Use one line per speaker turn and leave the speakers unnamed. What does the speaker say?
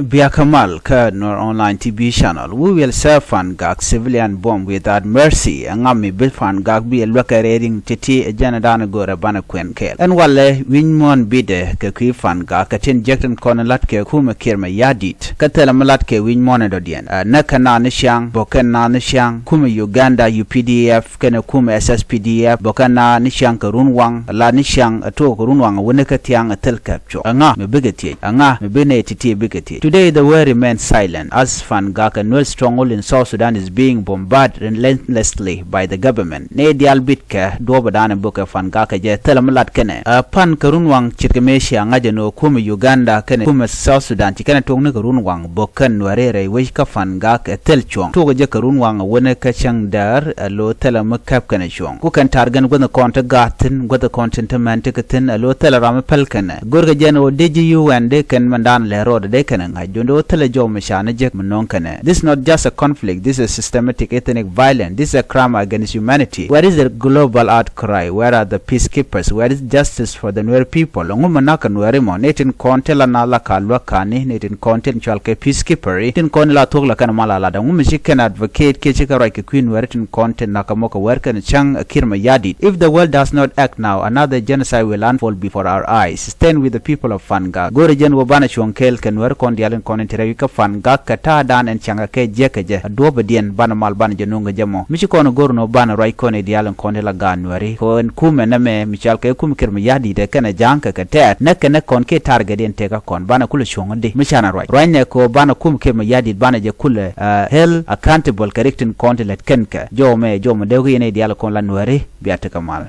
Biakamal ka Nuer online TV channel. We will serve fangak civilian bomb without mercy. Angami bil fangak bi elwaka reading titi janadana gora bana kwen kel. En wale winmon bide ke kui fangak katin jekten konalat ke kuma kirma yadit. Katela malat ke winmon edodien. Nakana nishang, bokana nishang, kuma Uganda UPDF, kena kuma SSPDF, bokana nishang karunwang, la nishang ato karunwang winekatiang atel capture. Anga me bigati, anga me bine titi bigati. Today the world remains silent as fangak and Nuer stronghold in South Sudan is being bombarded relentlessly by the government. Ne dial bitka dobadan buka fangak je telamalat kene. Pan karunwang chirkemeshi angaje no kuma Uganda kene kuma South Sudan chikene tongne karunwang bokan Nuerere wishka fangak tel chong. Toga je karunwang wene kachang dar lo telamakap kene chong. Kukan targan gwada konta gatin gwada contentement katin lo telarame pelkene. Gurga jeno deji wende ken mandan lero de kene ngajondo telejo mashana jek manonkane. This is not just a conflict, this is a systematic ethnic violence, this is a crime against humanity. Where is the global outcry? Where are the peacekeepers? Where is justice for the Nuer people? Ngumanaka Nuerimo netin konte la nala kalwa kani netin konte chalke peacekeepery tin kon la togla kana malala da ngumishi can advocate kechika right queen weritin konte nakamoka werkan chang kirma yadit. If the world does not act now, another genocide will unfold before our eyes. Stand with the people of Fangak. Go region wabana chonkel kan wer kon dialen kon intervika Fangak kata dan en changa ke jekeje dobe dien bana mal bana jenunga jamo michi kono gorno bana rai kon dialen kon la ganwari kon kume na me michal ke kum kirma yadi de kana janka ka tet nakana kon ke targa den teka kon bana kula chongonde michana rai ne ko bana kum kirma yadi bana je kula hell accountable correcting kon let kenka jo me de yene dialen kon la nwari biata kamal.